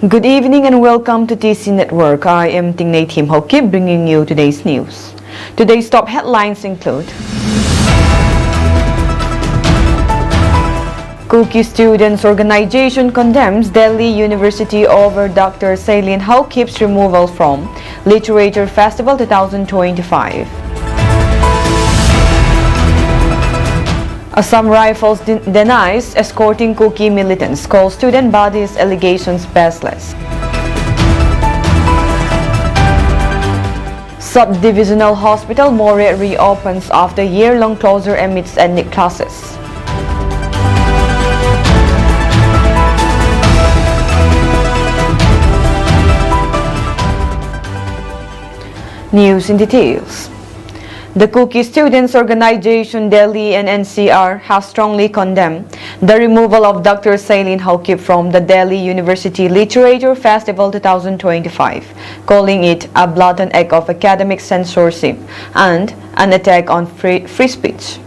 Good evening and welcome to TC Network. I am Tingnay Tim Hokip bringing you today's news. Today's top headlines include Kuki Students Organization condemns Delhi University over Dr. Saileen Hokip's removal from Literature Festival 2025. Assam Rifles denies escorting Kuki militants, calls student body's allegations baseless. Sub-divisional hospital More reopens after year-long closure amidst ethnic clashes. News in details. The Kuki Students Organization Delhi and NCR have strongly condemned the removal of Dr. Saileen Hokip from the Delhi University Literature Festival 2025, calling it a blatant act of academic censorship and an attack on free speech.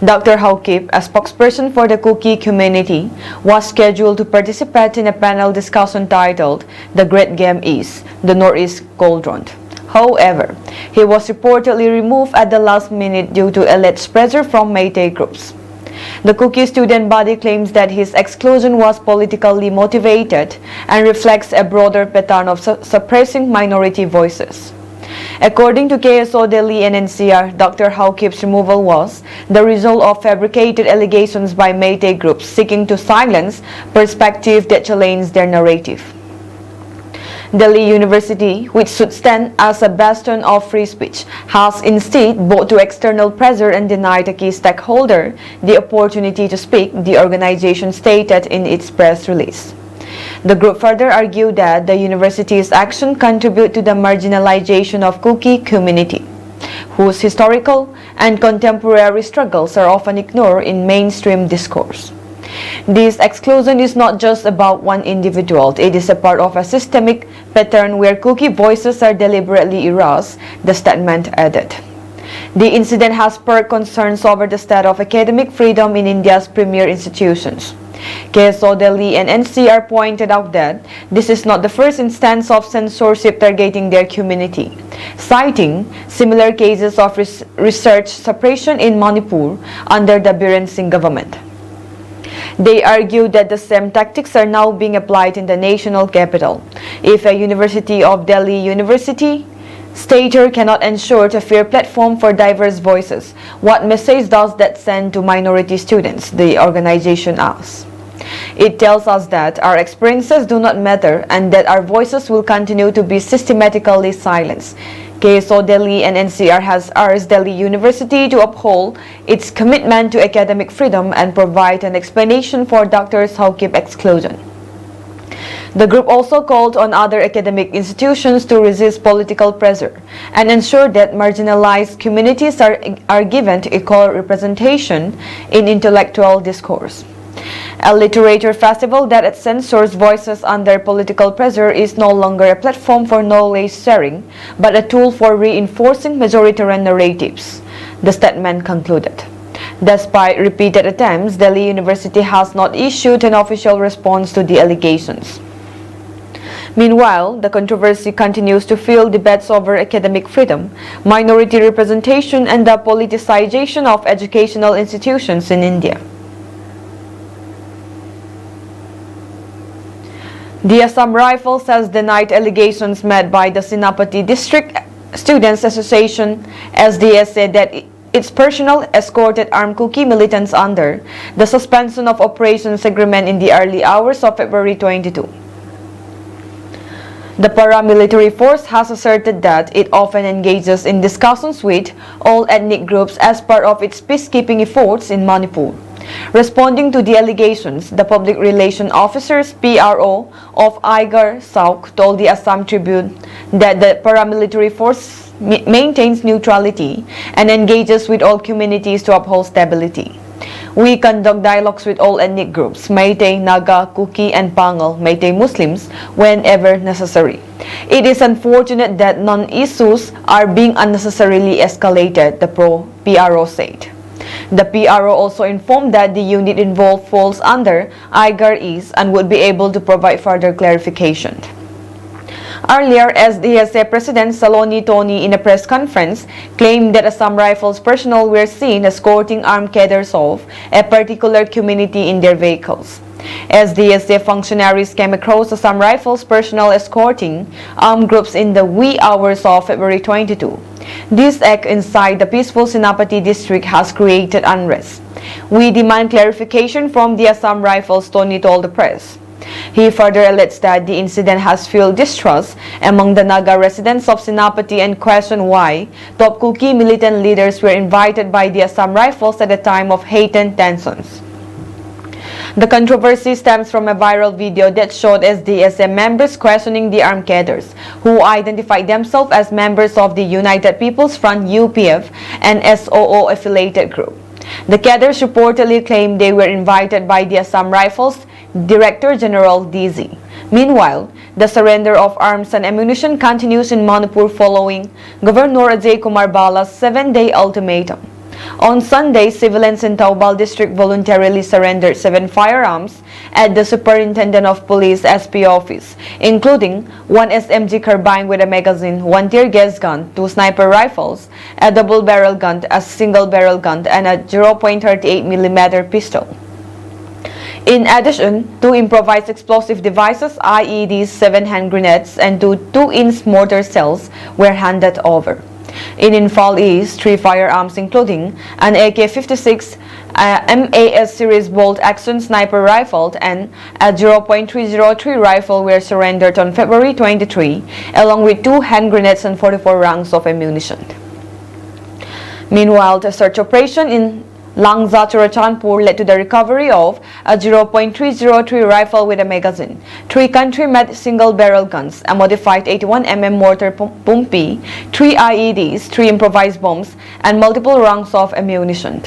Dr. Hokip, a spokesperson for the Kuki community, was scheduled to participate in a panel discussion titled "The Great Game is the Northeast Cauldron." However, he was reportedly removed at the last minute due to alleged pressure from Meitei groups. The Kuki student body claims that his exclusion was politically motivated and reflects a broader pattern of suppressing minority voices. According to KSO Delhi and NCR, Dr. Hokip's removal was the result of fabricated allegations by Meitei groups seeking to silence perspectives that challenge their narrative. Delhi University, which should stand as a bastion of free speech, has instead bowed to external pressure and denied a key stakeholder the opportunity to speak, the organization stated in its press release. The group further argued that the university's action contribute to the marginalization of Kuki community, whose historical and contemporary struggles are often ignored in mainstream discourse. This exclusion is not just about one individual, it is a part of a systemic pattern where Kuki voices are deliberately erased, the statement added. The incident has spurred concerns over the state of academic freedom in India's premier institutions. KSO Delhi and NCR pointed out that this is not the first instance of censorship targeting their community, citing similar cases of research suppression in Manipur under the Biren Singh government. They argued that the same tactics are now being applied in the national capital. If a University of Delhi University stature cannot ensure a fair platform for diverse voices, what message does that send to minority students, the organization asks. It tells us that our experiences do not matter and that our voices will continue to be systematically silenced. KSO Delhi and NCR has urged Delhi University to uphold its commitment to academic freedom and provide an explanation for Dr. Hokip's exclusion. The group also called on other academic institutions to resist political pressure and ensure that marginalized communities are given equal representation in intellectual discourse. A literature festival that censors voices under political pressure is no longer a platform for knowledge sharing, but a tool for reinforcing majoritarian narratives, the statement concluded. Despite repeated attempts, Delhi University has not issued an official response to the allegations. Meanwhile, the controversy continues to fuel debates over academic freedom, minority representation, and the politicization of educational institutions in India. The Assam Rifles has denied allegations made by the Senapati District Students Association SDSA that its personnel escorted armed Kuki militants under the suspension of operations agreement in the early hours of February 22. The paramilitary force has asserted that it often engages in discussions with all ethnic groups as part of its peacekeeping efforts in Manipur. Responding to the allegations, the Public Relations Officers PRO of Aigar Sauk told the Assam Tribune that the paramilitary force maintains neutrality and engages with all communities to uphold stability. We conduct dialogues with all ethnic groups, Meitei, Naga, Kuki, and Pangal, Meitei Muslims, whenever necessary. It is unfortunate that non-issues are being unnecessarily escalated, the PRO said. The PRO also informed that the unit involved falls under IGAR East and would be able to provide further clarification. Earlier, SDSA President Saloni Tony in a press conference claimed that Assam Rifles personnel were seen escorting armed cadres of a particular community in their vehicles. SDSA functionaries came across Assam Rifles personnel escorting armed groups in the wee hours of February 22. This act inside the peaceful Senapati district has created unrest. We demand clarification from the Assam Rifles, Tony told the press. He further alleged that the incident has fueled distrust among the Naga residents of Senapati and questioned why top Kuki militant leaders were invited by the Assam Rifles at a time of heightened tensions. The controversy stems from a viral video that showed SDSM members questioning the armed cadres, who identified themselves as members of the United People's Front UPF and SOO affiliated group. The cadres reportedly claimed they were invited by the Assam Rifles Director General DZ. Meanwhile, the surrender of arms and ammunition continues in Manipur following Governor Ajay Kumar Bala's 7-day ultimatum. On Sunday, civilians in Taubal district voluntarily surrendered 7 firearms at the Superintendent of Police SP office, including 1 SMG carbine with a magazine, 1 tear gas gun, 2 sniper rifles, a double-barrel gun, a single-barrel gun, and a 0.38mm pistol. In addition, 2 improvised explosive devices, IEDs, 7 hand grenades, and 2 2-inch mortar shells were handed over. In Infal East, 3 firearms including an AK-56 MAS series bolt-action sniper rifle and a 0.303 rifle were surrendered on February 23, along with 2 hand grenades and 44 rounds of ammunition. Meanwhile, the search operation in Langza Churachandpur led to the recovery of a 0.303 rifle with a magazine, 3 country-made single-barrel guns, a modified 81mm mortar Pumpi, 3 IEDs, 3 improvised bombs, and multiple rounds of ammunition.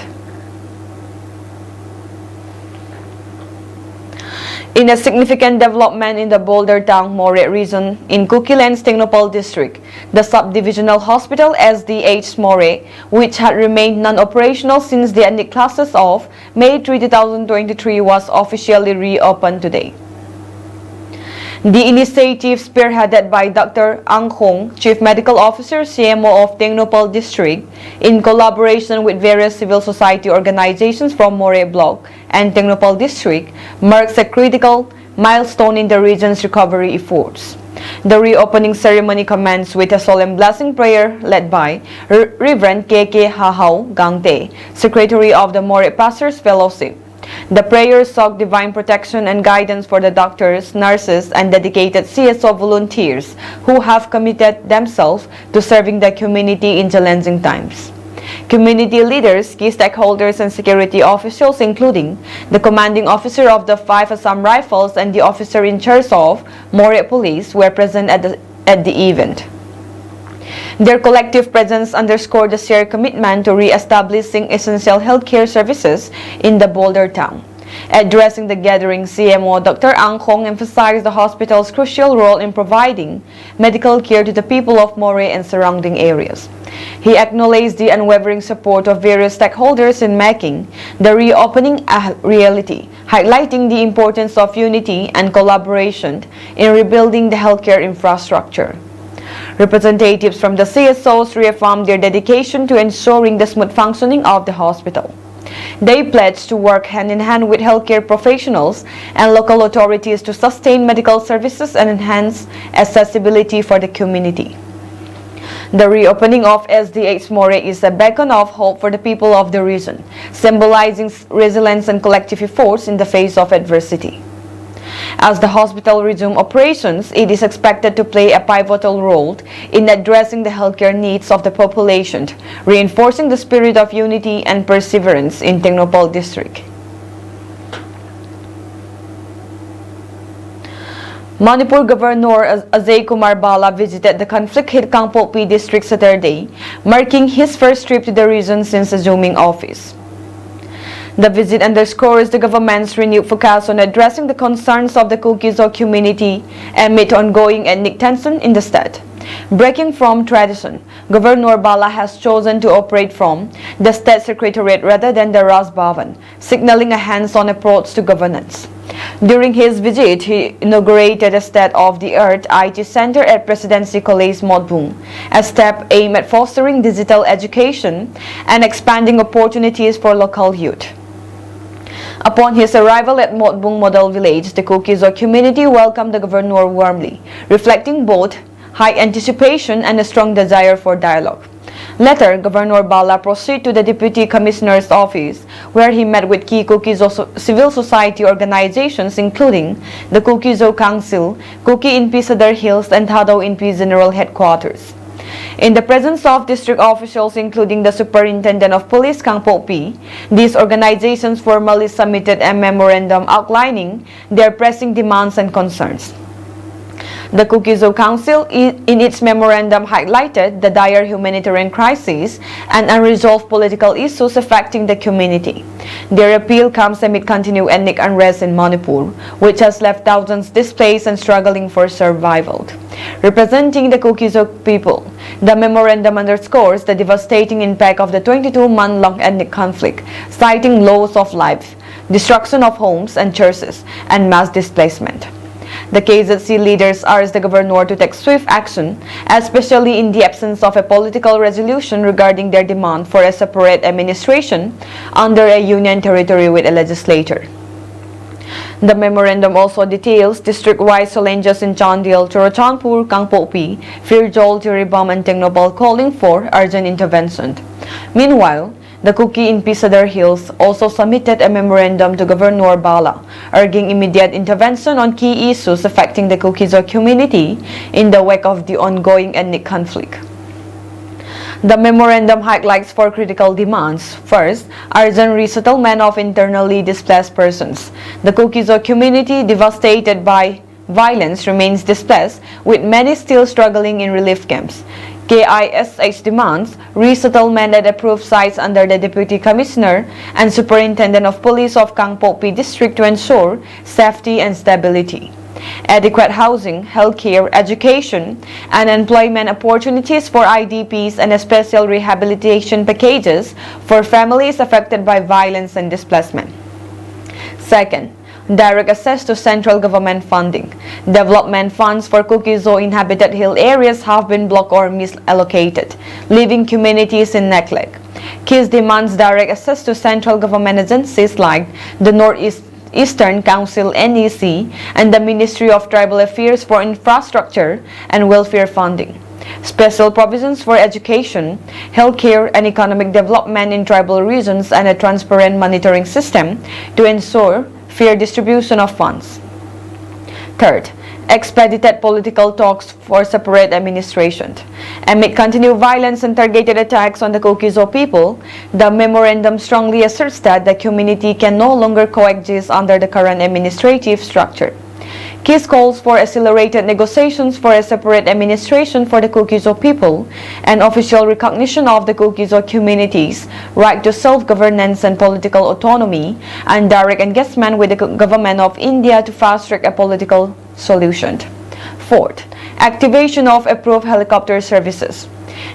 In a significant development in the Boulder Town More region in Kukiland's Technopol district, the subdivisional hospital SDH More, which had remained non-operational since the ending classes of May 3, 2023, was officially reopened today. The initiative, spearheaded by Dr. Ang Hong, Chief Medical Officer, CMO of Technopol District, in collaboration with various civil society organizations from More Block and Technopol District, marks a critical milestone in the region's recovery efforts. The reopening ceremony commenced with a solemn blessing prayer led by Reverend K.K. Hahao Gangte, Secretary of the More Pastors Fellowship. The prayer sought divine protection and guidance for the doctors, nurses, and dedicated CSO volunteers who have committed themselves to serving the community in challenging times. Community leaders, key stakeholders, and security officials, including the commanding officer of the 5 Assam Rifles and the officer in charge of More Police, were present at the event. Their collective presence underscored the shared commitment to re-establishing essential healthcare services in the Boulder town. Addressing the gathering, CMO Dr. Ang Hong emphasized the hospital's crucial role in providing medical care to the people of More and surrounding areas. He acknowledged the unwavering support of various stakeholders in making the reopening a reality, highlighting the importance of unity and collaboration in rebuilding the healthcare infrastructure. Representatives from the CSOs reaffirmed their dedication to ensuring the smooth functioning of the hospital. They pledged to work hand-in-hand with healthcare professionals and local authorities to sustain medical services and enhance accessibility for the community. The reopening of SDH More is a beacon of hope for the people of the region, symbolizing resilience and collective efforts in the face of adversity. As the hospital resumes operations, it is expected to play a pivotal role in addressing the healthcare needs of the population, reinforcing the spirit of unity and perseverance in Technopol district. Manipur Governor Ajay Kumar Bala visited the conflict-hit Kangpokpi district Saturday, marking his first trip to the region since assuming office. The visit underscores the government's renewed focus on addressing the concerns of the Kukizo community amid ongoing ethnic tension in the state. Breaking from tradition, Governor Bala has chosen to operate from the State Secretariat rather than the Raj Bhavan, signaling a hands-on approach to governance. During his visit, he inaugurated a state-of-the-art IT center at Presidency College Modbung, a step aimed at fostering digital education and expanding opportunities for local youth. Upon his arrival at Modbung Model Village, the Kukizo community welcomed the governor warmly, reflecting both high anticipation and a strong desire for dialogue. Later, Governor Bala proceeded to the Deputy Commissioner's office, where he met with key Kukizo civil society organizations including the Kukizo Council, Kuki in Sadar Hills, and Tadaw in General Headquarters. In the presence of district officials including the Superintendent of Police Kang Popi, these organizations formally submitted a memorandum outlining their pressing demands and concerns. The Kukizo Council, in its memorandum, highlighted the dire humanitarian crisis and unresolved political issues affecting the community. Their appeal comes amid continued ethnic unrest in Manipur, which has left thousands displaced and struggling for survival. Representing the Kukizo people, the memorandum underscores the devastating impact of the 22-month-long ethnic conflict, citing loss of life, destruction of homes and churches, and mass displacement. The KZC leaders urged the governor to take swift action, especially in the absence of a political resolution regarding their demand for a separate administration under a union territory with a legislature. The memorandum also details district-wide challenges in Chandil, Chorochanpur, Kangpopi, Firjol, Tiribam, and Tecnopal, calling for urgent intervention. Meanwhile, the Kuki in Sadar Hills also submitted a memorandum to Governor Bala, urging immediate intervention on key issues affecting the Kukizo community in the wake of the ongoing ethnic conflict. The memorandum highlights four critical demands. First, urgent resettlement of internally displaced persons. The Kukizo community, devastated by violence, remains displaced, with many still struggling in relief camps. KISH demands resettlement at approved sites under the Deputy Commissioner and Superintendent of Police of Kangpopi District to ensure safety and stability. Adequate housing, healthcare, education, and employment opportunities for IDPs and special rehabilitation packages for families affected by violence and displacement. Second, direct access to central government funding. Development funds for Kukizo inhabited hill areas have been blocked or misallocated, leaving communities in neglect. KIS demands direct access to central government agencies like the Northeastern Council NEC and the Ministry of Tribal Affairs for infrastructure and welfare funding. Special provisions for education, healthcare, and economic development in tribal regions, and a transparent monitoring system to ensure fair distribution of funds. Third, expedited political talks for separate administration. Amid continued violence and targeted attacks on the Kukizo people, the memorandum strongly asserts that the community can no longer coexist under the current administrative structure. KIS calls for accelerated negotiations for a separate administration for the Kukizo people and official recognition of the Kukizo community's right to self-governance and political autonomy, and direct engagement with the government of India to fast-track a political solution. Fourth, activation of approved helicopter services.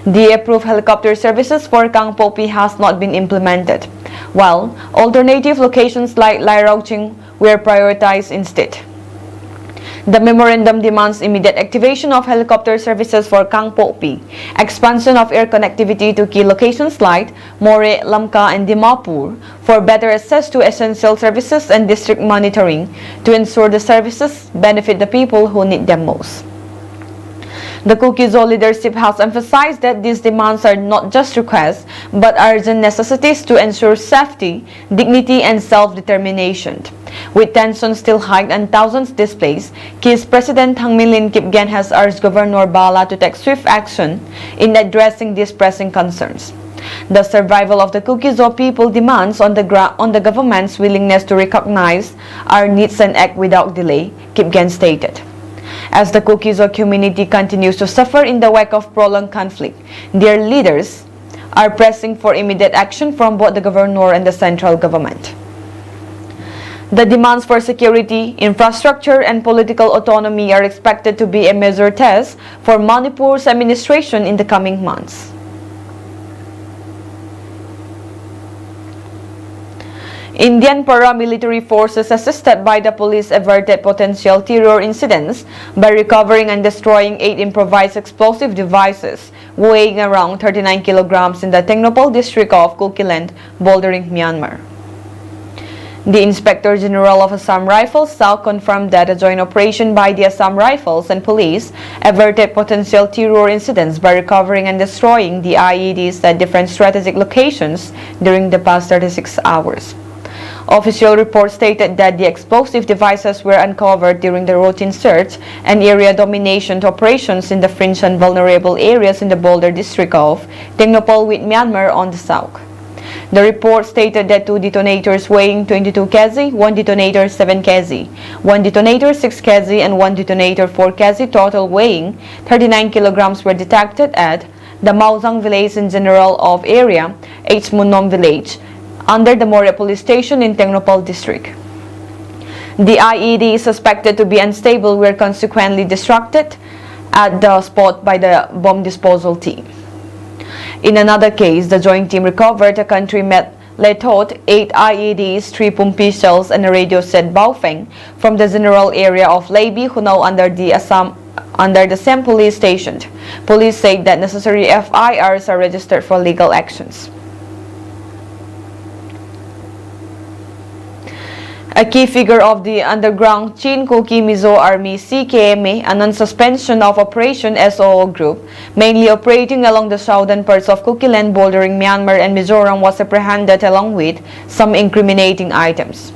The approved helicopter services for Kangpopi has not been implemented, while alternative locations like Lairauching were prioritized instead. The memorandum demands immediate activation of helicopter services for Kangpopi, expansion of air connectivity to key locations like More, Lamka, and Dimapur for better access to essential services, and district monitoring to ensure the services benefit the people who need them most. The Kukizo leadership has emphasized that these demands are not just requests but urgent necessities to ensure safety, dignity, and self-determination. With tensions still high and thousands displaced, KIS President Hangmin Kipgen has urged Governor Bala to take swift action in addressing these pressing concerns. The survival of the Kukizo people demands on the government's willingness to recognize our needs and act without delay, Kipgen stated. As the Kukizo community continues to suffer in the wake of prolonged conflict, their leaders are pressing for immediate action from both the governor and the central government. The demands for security, infrastructure, and political autonomy are expected to be a major test for Manipur's administration in the coming months. Indian paramilitary forces assisted by the police averted potential terror incidents by recovering and destroying 8 improvised explosive devices weighing around 39 kilograms in the Tengnoupal district of Kukiland, bordering Myanmar. The Inspector General of Assam Rifles SAU confirmed that a joint operation by the Assam Rifles and police averted potential terror incidents by recovering and destroying the IEDs at different strategic locations during the past 36 hours. Official reports stated that the explosive devices were uncovered during the routine search and area domination operations in the fringe and vulnerable areas in the border district of Tengnoupal with Myanmar on the south. The report stated that 2 detonators weighing 22 kg, 1 detonator 7 kg, 1 detonator 6 kg, and 1 detonator 4 kg, total weighing 39 kilograms were detected at the Mauzang village in general of area, H. Munnom village, under the Moria police station in Tengnoupal district. The IED suspected to be unstable were consequently destructed at the spot by the bomb disposal team. In another case, the joint team recovered a country-made Lethot, 8 IEDs, 3 Pumpi shells, and a radio set Baofeng from the general area of Leibi, Hunau under the same police station. Police said that necessary FIRs are registered for legal actions. A key figure of the underground Chin Kuki Mizo Army CKMA, a non-suspension of Operation SOO group, mainly operating along the southern parts of Kukiland bordering Myanmar and Mizoram, was apprehended along with some incriminating items.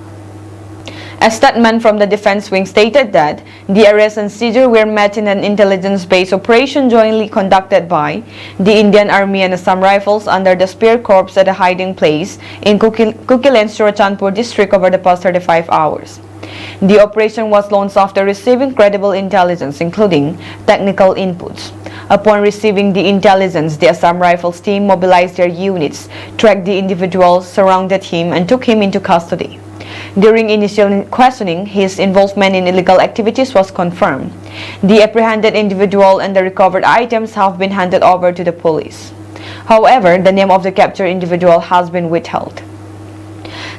A statement from the defense wing stated that the arrest and seizure were met in an intelligence-based operation jointly conducted by the Indian Army and Assam Rifles under the Spear Corps at a hiding place in Kukiland's Churachandpur district over the past 35 hours. The operation was launched after receiving credible intelligence, including technical inputs. Upon receiving the intelligence, the Assam Rifles team mobilized their units, tracked the individual, surrounded him, and took him into custody. During initial questioning, his involvement in illegal activities was confirmed. The apprehended individual and the recovered items have been handed over to the police. However, the name of the captured individual has been withheld.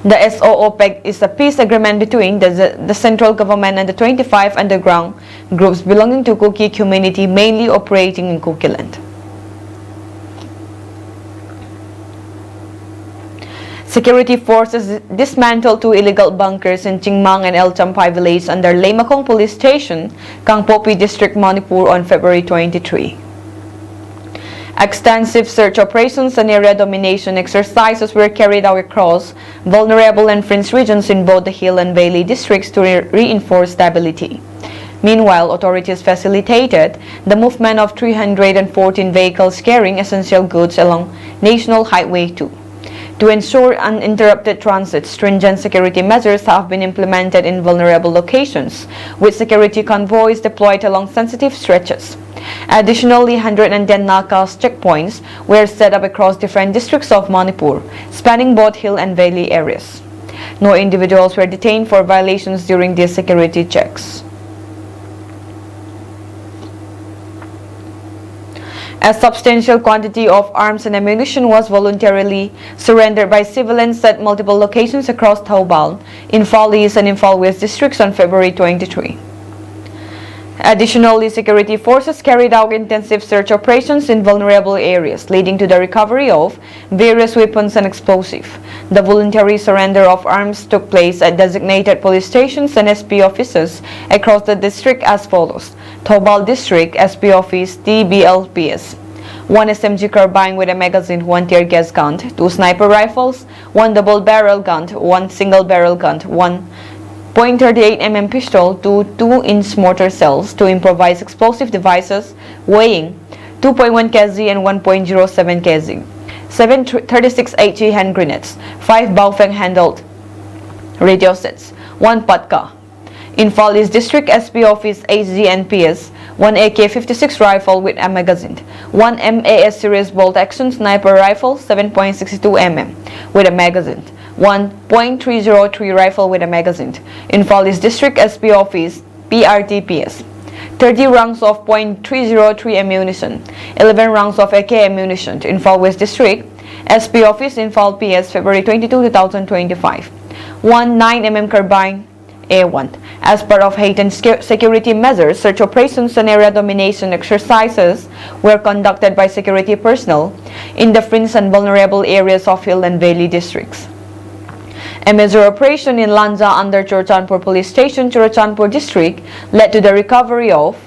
The SOOPEG is a peace agreement between the central government and the 25 underground groups belonging to Kuki community, mainly operating in Kukiland. Security forces dismantled 2 illegal bunkers in Chingmang and El Champai village under Leimakong police station, Kangpopi district, Manipur on February 23. Extensive search operations and area domination exercises were carried out across vulnerable and fringe regions in both the Hill and Valley districts to reinforce stability. Meanwhile, authorities facilitated the movement of 314 vehicles carrying essential goods along National Highway 2. To ensure uninterrupted transit, stringent security measures have been implemented in vulnerable locations, with security convoys deployed along sensitive stretches. Additionally, 110 NACA's checkpoints were set up across different districts of Manipur, spanning both hill and valley areas. No individuals were detained for violations during these security checks. A substantial quantity of arms and ammunition was voluntarily surrendered by civilians at multiple locations across Taubal, Imphal East and Imphal West districts on February 23. Additionally, security forces carried out intensive search operations in vulnerable areas, leading to the recovery of various weapons and explosives. The voluntary surrender of arms took place at designated police stations and SP offices across the district as follows: Taubal District SP Office TBLPS, 1 SMG carbine with a magazine, 1 tear gas gun, 2 sniper rifles, 1 double barrel gun, 1 single barrel gun, 1 .38 mm pistol, 2 2-inch mortar cells, 2 improvised explosive devices weighing 2.1 kg and 1.07 kg, 7 36 HE hand grenades, 5 Baofeng handled radio sets, 1 Patka. Imphal East District SP Office HGNPS, 1 AK-56 rifle with a magazine, 1 MAS series bolt action sniper rifle 7.62 mm with a magazine, 1.303 rifle with a magazine. Infal East District SP Office, PRTPS. 30 rounds of .303 ammunition, 11 rounds of AK ammunition to Infal West District, SP Office, Infal PS, February 22, 2025. 1 9mm carbine, A1. As part of heightened security measures, search operations and area domination exercises were conducted by security personnel in the fringe and vulnerable areas of Hill and Valley districts. A major operation in Lanza under Churachandpur Police Station, Churachandpur District, led to the recovery of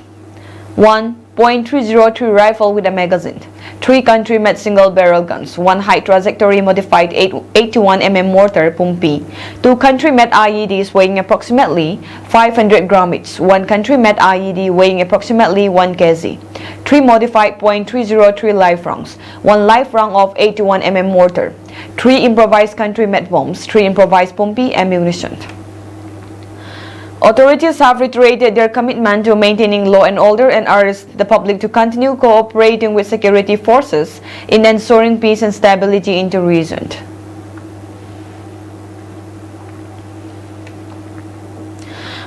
1.303 rifle with a magazine, 3 country-made single-barrel guns, 1 high trajectory modified 81mm mortar Pumpi, 2 country-made IEDs weighing approximately 500 gram each, 1 country-made IED weighing approximately 1 kg, 3 modified .303 live rounds, 1 live round of 81mm mortar, 3 improvised country-made bombs, 3 improvised Pumpi ammunition. Authorities have reiterated their commitment to maintaining law and order and urged the public to continue cooperating with security forces in ensuring peace and stability in the region.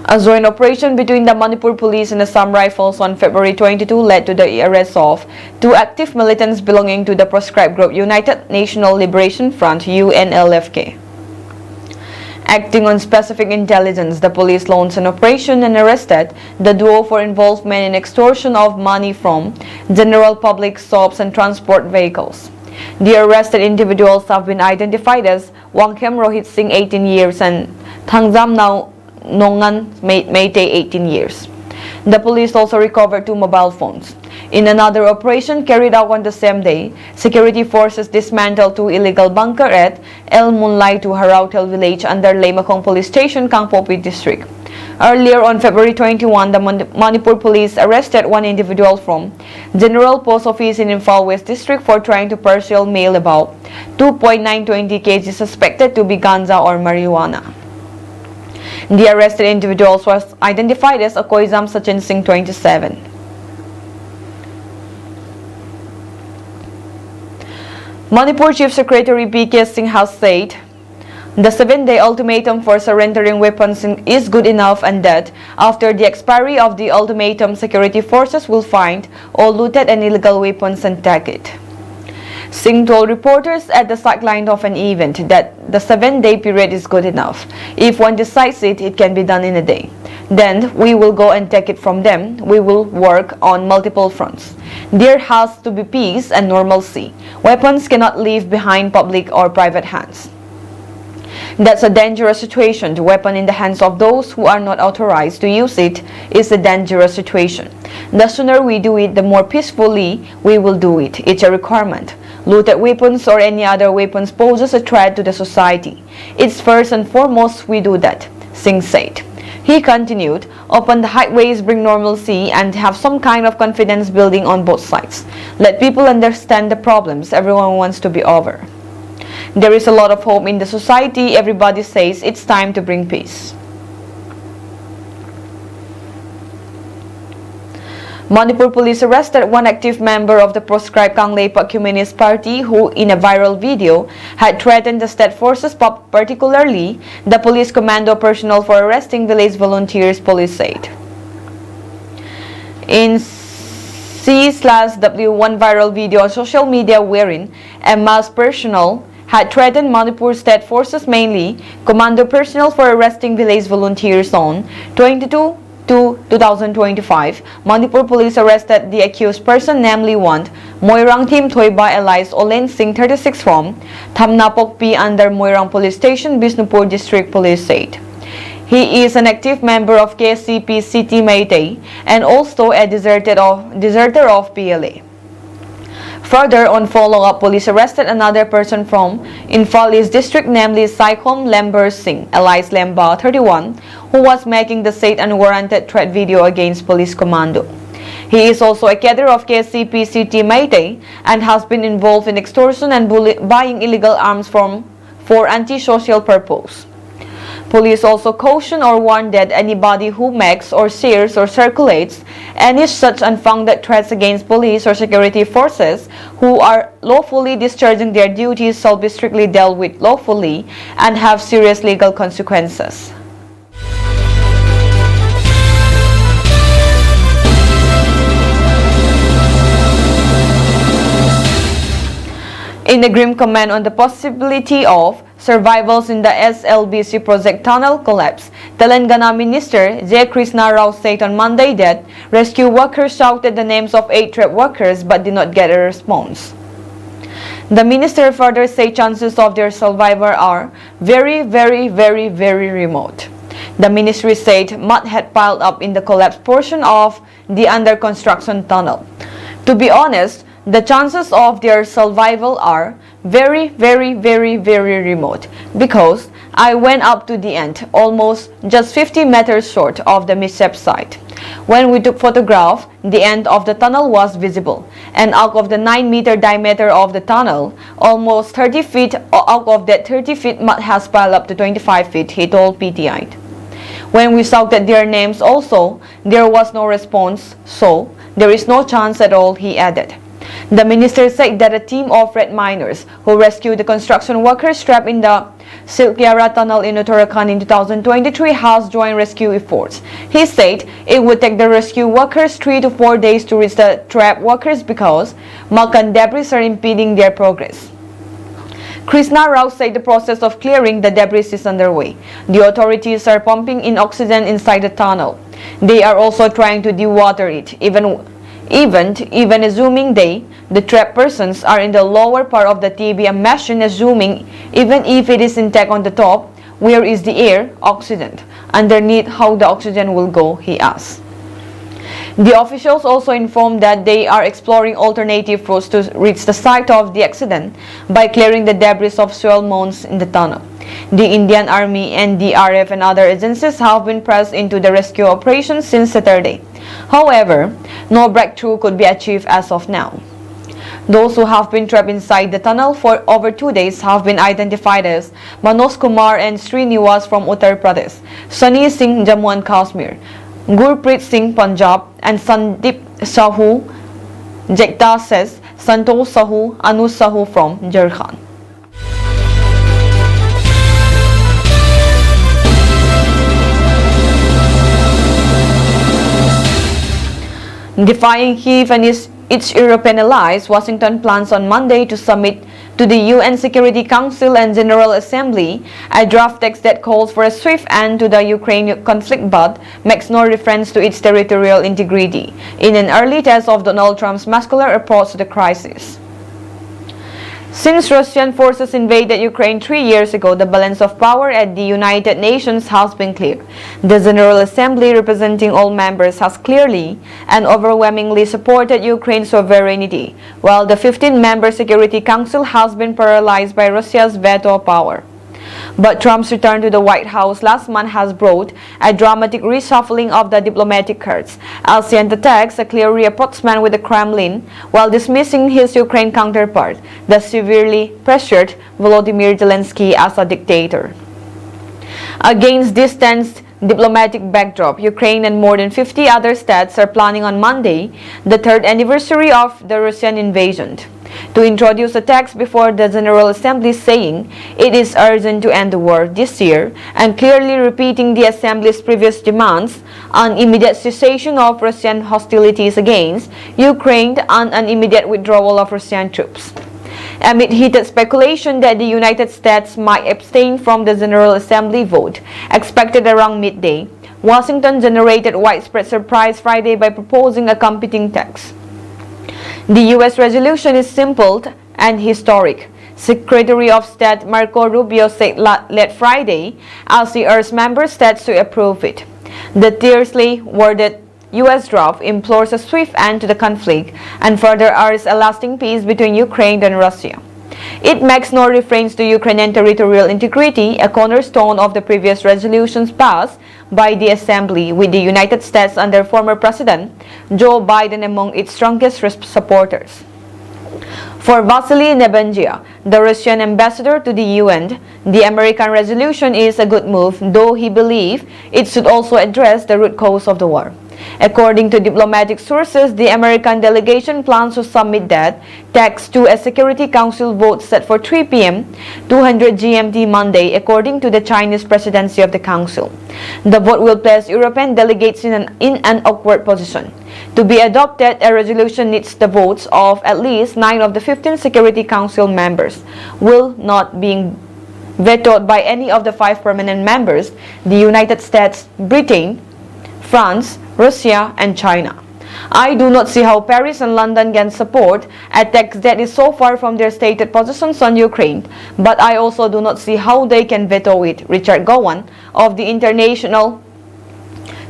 A joint operation between the Manipur Police and Assam Rifles on February 22 led to the arrest of 2 active militants belonging to the proscribed group United National Liberation Front (UNLFK). Acting on specific intelligence, the police launched an operation and arrested the duo for involvement in extortion of money from general public shops and transport vehicles. The arrested individuals have been identified as Wangkhem Rohit Singh, 18 years, and Thangzam Nongan Meite, 18 years. The police also recovered 2 mobile phones. In another operation carried out on the same day, security forces dismantled 2 illegal bunker at El Munlai to Harautel village under Leimakong Police Station, Kangpopi District. Earlier on February 21, the Manipur Police arrested 1 individual from General Post Office in Infal West District for trying to parcel mail about 2.920 kg suspected to be ganja or marijuana. The arrested individuals was identified as Akoizam Sachin Singh, 27. Manipur Chief Secretary P.K. Singh has said the 7-day ultimatum for surrendering weapons is good enough and that after the expiry of the ultimatum, security forces will find all looted and illegal weapons and take it. Singh told reporters at the sideline of an event that the 7-day period is good enough. If one decides it, it can be done in a day. Then we will go and take it from them. We will work on multiple fronts. There has to be peace and normalcy. Weapons cannot leave behind public or private hands. That's a dangerous situation. The weapon in the hands of those who are not authorized to use it is a dangerous situation. The sooner we do it, the more peacefully we will do it. It's a requirement. Looted weapons or any other weapons poses a threat to the society. It's first and foremost we do that, Singh said. He continued, open the highways, bring normalcy, and have some kind of confidence building on both sides. Let people understand the problems everyone wants to be over. There is a lot of hope in the society. Everybody says it's time to bring peace. Manipur police arrested 1 active member of the proscribed Kangleipak Communist Party who, in a viral video, had threatened the state forces, particularly the police commando personnel, for arresting village volunteers, police said. In C/W, 1 viral video on social media wherein a mass personnel had threatened Manipur state forces, mainly commando personnel, for arresting village volunteers on 22/2/2025, Manipur police arrested the accused person, namely one Moirang Tim Thoiba alias Olen Singh, 36, from Thamnapok P under Moirang Police Station, Bisnupur District Police said. He is an active member of KCP City Meitei and also a deserter of PLA. Further, on follow-up, police arrested another person from Infal East District, namely Saikom Lember Singh, alias Lemba, 31, who was making the said unwarranted threat video against police commando. He is also a cadre of KCP City Meitei and has been involved in extortion and buying illegal arms for anti-social purpose. Police also caution or warn that anybody who makes or shares or circulates any such unfounded threats against police or security forces who are lawfully discharging their duties shall be strictly dealt with lawfully and have serious legal consequences. In a grim comment on the possibility of survivals in the SLBC project tunnel collapse, Telangana Minister J. Krishna Rao said on Monday that rescue workers shouted the names of 8 trapped workers but did not get a response. The minister further said chances of their survival are very remote. The ministry said mud had piled up in the collapsed portion of the under construction tunnel. To be honest, the chances of their survival are very remote because I went up to the end, almost just 50 meters short of the mishap site. When we took photograph, the end of the tunnel was visible, and out of the 9-meter diameter of the tunnel, almost 30 feet out of that 30 feet mud has piled up to 25 feet, he told PTI. When we shouted their names also, there was no response, so there is no chance at all, he added. The minister said that a team of red miners who rescued the construction workers trapped in the Silkyara tunnel in Uttarakhand in 2023 has joined rescue efforts. He said it would take the rescue workers 3 to 4 days to reach the trapped workers because muck and debris are impeding their progress. Krishna Rao said the process of clearing the debris is underway. The authorities are pumping in oxygen inside the tunnel. They are also trying to dewater it, even assuming the trapped persons are in the lower part of the TBM machine, assuming even if it is intact on the top, where is the air, oxygen? Underneath, how the oxygen will go, he asked. The officials also informed that they are exploring alternative routes to reach the site of the accident by clearing the debris of soil mounds in the tunnel. The Indian Army, NDRF and other agencies have been pressed into the rescue operation since Saturday. However, no breakthrough could be achieved as of now. Those who have been trapped inside the tunnel for over 2 days have been identified as Manoj Kumar and Srinivas from Uttar Pradesh, Sunny Singh Jammu and Kashmir, Gurpreet Singh Punjab, and Sandeep Sahu Jekta says Santosh Sahu, Anuj Sahu from Jharkhand. Defying Kyiv and its European allies, Washington plans on Monday to submit to the UN Security Council and General Assembly a draft text that calls for a swift end to the Ukraine conflict but makes no reference to its territorial integrity, in an early test of Donald Trump's muscular approach to the crisis. Since Russian forces invaded Ukraine 3 years ago, the balance of power at the United Nations has been clear. The General Assembly, representing all members, has clearly and overwhelmingly supported Ukraine's sovereignty, while the 15-member Security Council has been paralyzed by Russia's veto power. But Trump's return to the White House last month has brought a dramatic reshuffling of the diplomatic cards, as he attacks a clear rapprochement with the Kremlin while dismissing his Ukraine counterpart, the severely pressured Volodymyr Zelensky, as a dictator. Against this tense diplomatic backdrop, Ukraine and more than 50 other states are planning on Monday, the 3rd anniversary of the Russian invasion, to introduce a text before the General Assembly saying it is urgent to end the war this year and clearly repeating the Assembly's previous demands on immediate cessation of Russian hostilities against Ukraine and an immediate withdrawal of Russian troops. Amid heated speculation that the United States might abstain from the General Assembly vote expected around midday, Washington generated widespread surprise Friday by proposing a competing text. The U.S. resolution is simple and historic, Secretary of State Marco Rubio said late Friday as he urged member states to approve it. The tersely worded U.S. draft implores a swift end to the conflict and further urges a lasting peace between Ukraine and Russia. It makes no reference to Ukrainian territorial integrity, a cornerstone of the previous resolutions passed by the Assembly, with the United States under former President Joe Biden among its strongest supporters. For Vasily Nebensia, the Russian ambassador to the UN, the American resolution is a good move, though he believes it should also address the root cause of the war. According to diplomatic sources, the American delegation plans to submit that text to a Security Council vote set for 3 p.m. 200 GMT Monday, according to the Chinese presidency of the Council. The vote will place European delegates in an awkward position. To be adopted, a resolution needs the votes of at least 9 of the 15 Security Council members, will not being vetoed by any of the 5 permanent members, the United States, Britain, France, Russia, and China. I do not see how Paris and London can support a text that is so far from their stated positions on Ukraine, but I also do not see how they can veto it, Richard Gowan of the International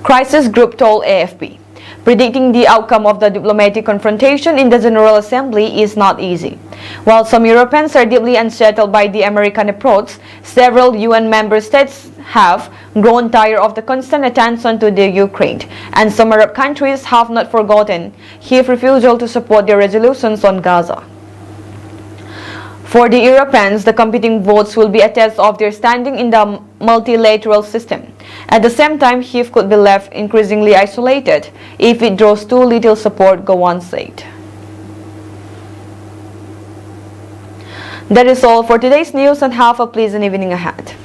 Crisis Group told AFP. Predicting the outcome of the diplomatic confrontation in the General Assembly is not easy. While some Europeans are deeply unsettled by the American approach, several UN member states have grown tired of the constant attention to the Ukraine, and some Arab countries have not forgotten Kiev's refusal to support their resolutions on Gaza. For the Europeans, the competing votes will be a test of their standing in the multilateral system. At the same time, Kiev could be left increasingly isolated if it draws too little support, Gowan said. That is all for today's news, and have a pleasant evening ahead.